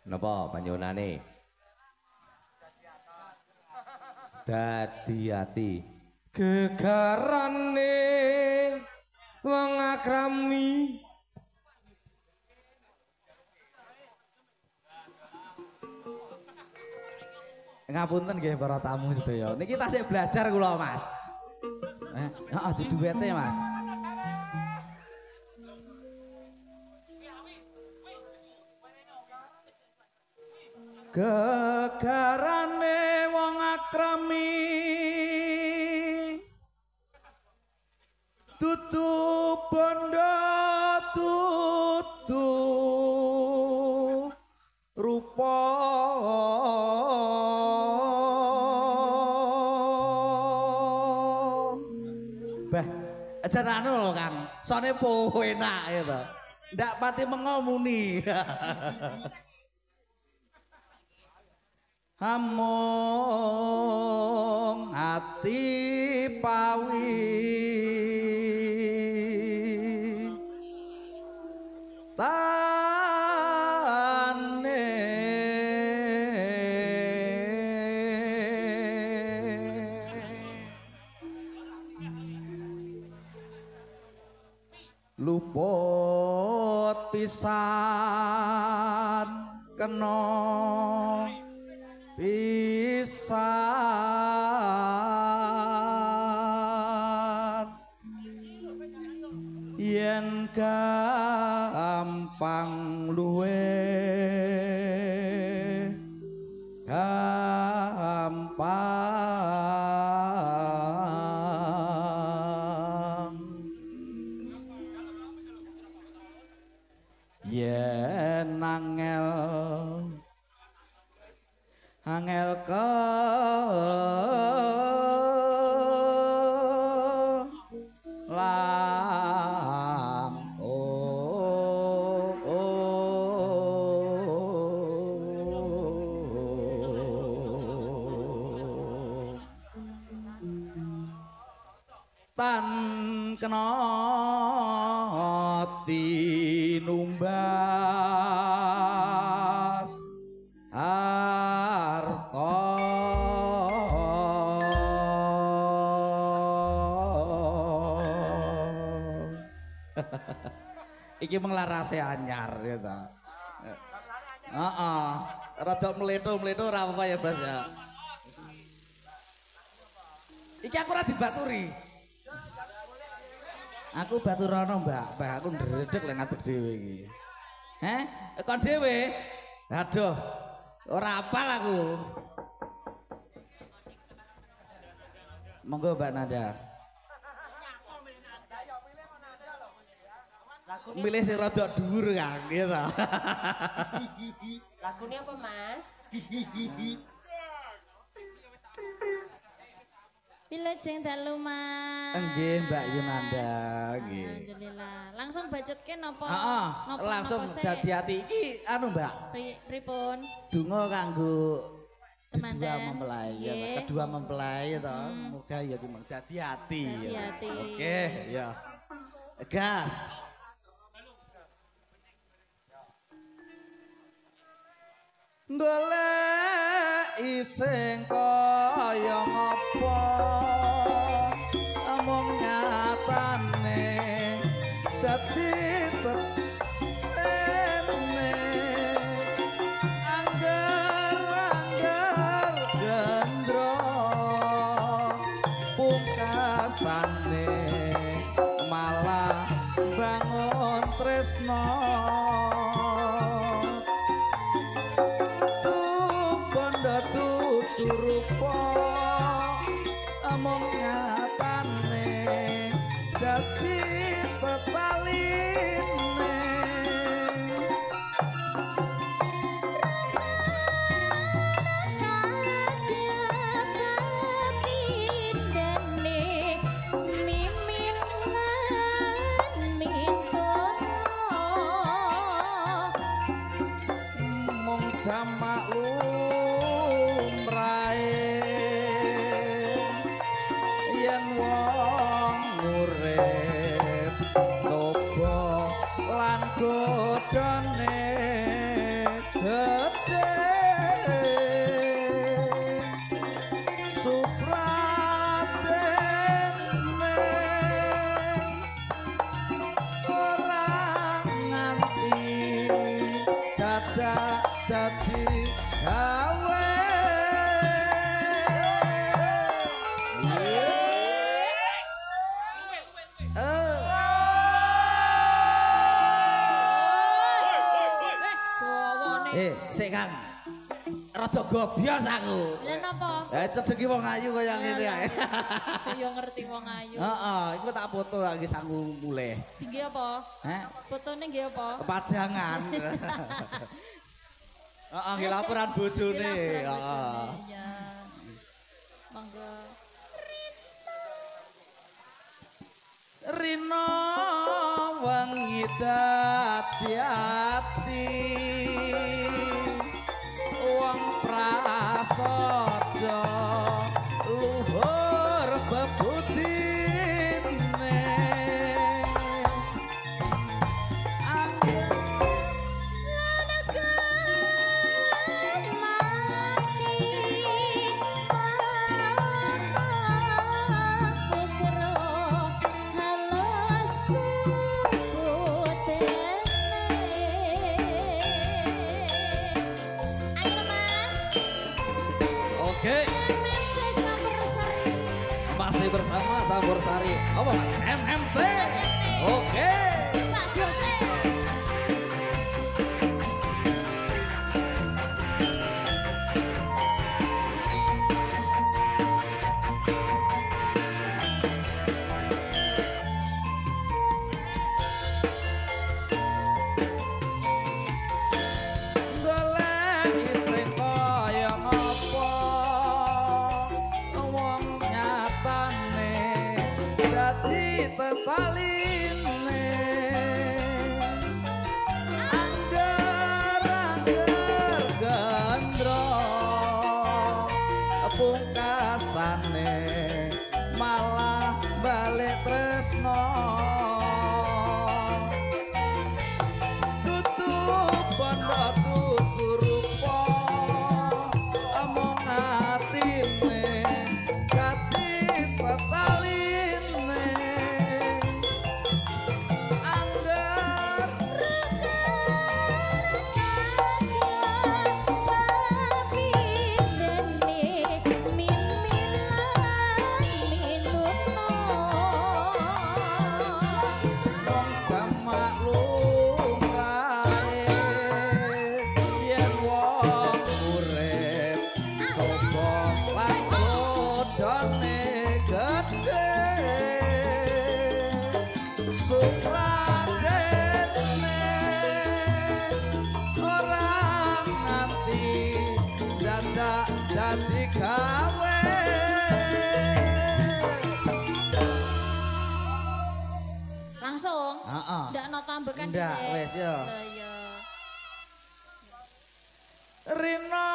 Napa panyunane? Dadi ati. Gegarane wong akrami ngapunten nggih para tamu sedaya. Niki tasih belajar kula, Mas. Heeh, diduwete, Mas. Gegarane wong akrami tutu bondo tutu rupa bah aja anu lho Kang sone po enak ya to ndak pati mengomuni hamung ati pawi tane luput pisan kena pisan yen gampang luwe gampang yen angel ke lang tan kena tinumbas harta iki menglarase anyar ya ta heeh rada mleto-mleto ora apa ya Bas ya iki aku ora dibaturi aku baturana mbak aku ndredeg lek ngadeg dhewe iki kon dhewe aduh ora apal aku monggo Mbak Nanda milih sing rada dhuwur Kang gitu lagune apa Mas? Wilujeng dalu Mas. Nggih Mbak Yunanda nggih. Alhamdulillah. Langsung bacutke napa? Heeh, langsung dadi ati iki anu Mbak. Pripun? Donga kanggo temanten. Kedua mempelai ya, kedua mempelai to. Muga ya timang dadi ati. Dadi ati. Oke, ya. Gas. Golek iseng kaya ngapa amung nyatane dadi petene angger gendro pungkasane malah bangun tresno rupa amung nyatane dadi pepaline mung jamak yen wong urip coba lan godhone Sik Kang. Rada gobyos aku. Lah napa? Cedeki wong ayu kaya ngene ae. Yo ngerti wong ayu. Heeh, iku tak foto lagi sanggung mulih. Tinggi apa? Heh, Fotone nggih apa? pajangan. Heeh, nggih laporan bojone. Heeh. Iya. Monggo. Rino wengi dadi-ati wong prasaja luhur bebudine angin Oke, masih bersama Tabur Sari. Apa Mas? MMT. Oke. Golek sing kaya ngapa wong nyatane dadi tetaline angger gandra pungkasane malah balik tresno tutup bondo tutur rupa among atine kati petaline angger wong jamak lumrahe yen wong urip coba lan bodone gedhe supradene orang nganti dadak dadi gawe Langsung. heeh Ndak no tambahan Ndak, dhisik. wis, ya. Lah iya. Rino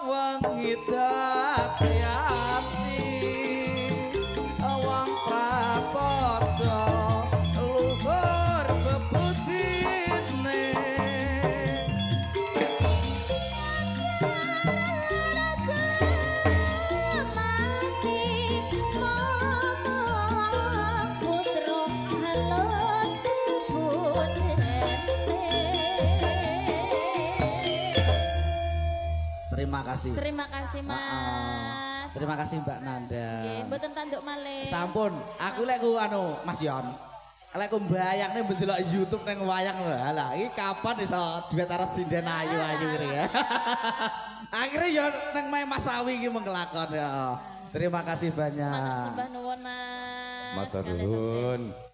wengi dadi-ati wong prasaja luhur bebudine Terima kasih. Terima kasih Mas. Terima kasih Mbak Nanda. Nggih, mboten tanduk malih. Sampun, aku lek ku anu Mas Yon. Lek ku mbayangne ndelok YouTube ning wayang lho. Lah iki kapan iso duet karo sinden ayu-ayu ngene ya. Akhirnya ya ning Mas Sawi iki mengkelakon ya. Terima kasih banyak. Matur sembah nuwun Mas. Matur Kalian nuwun.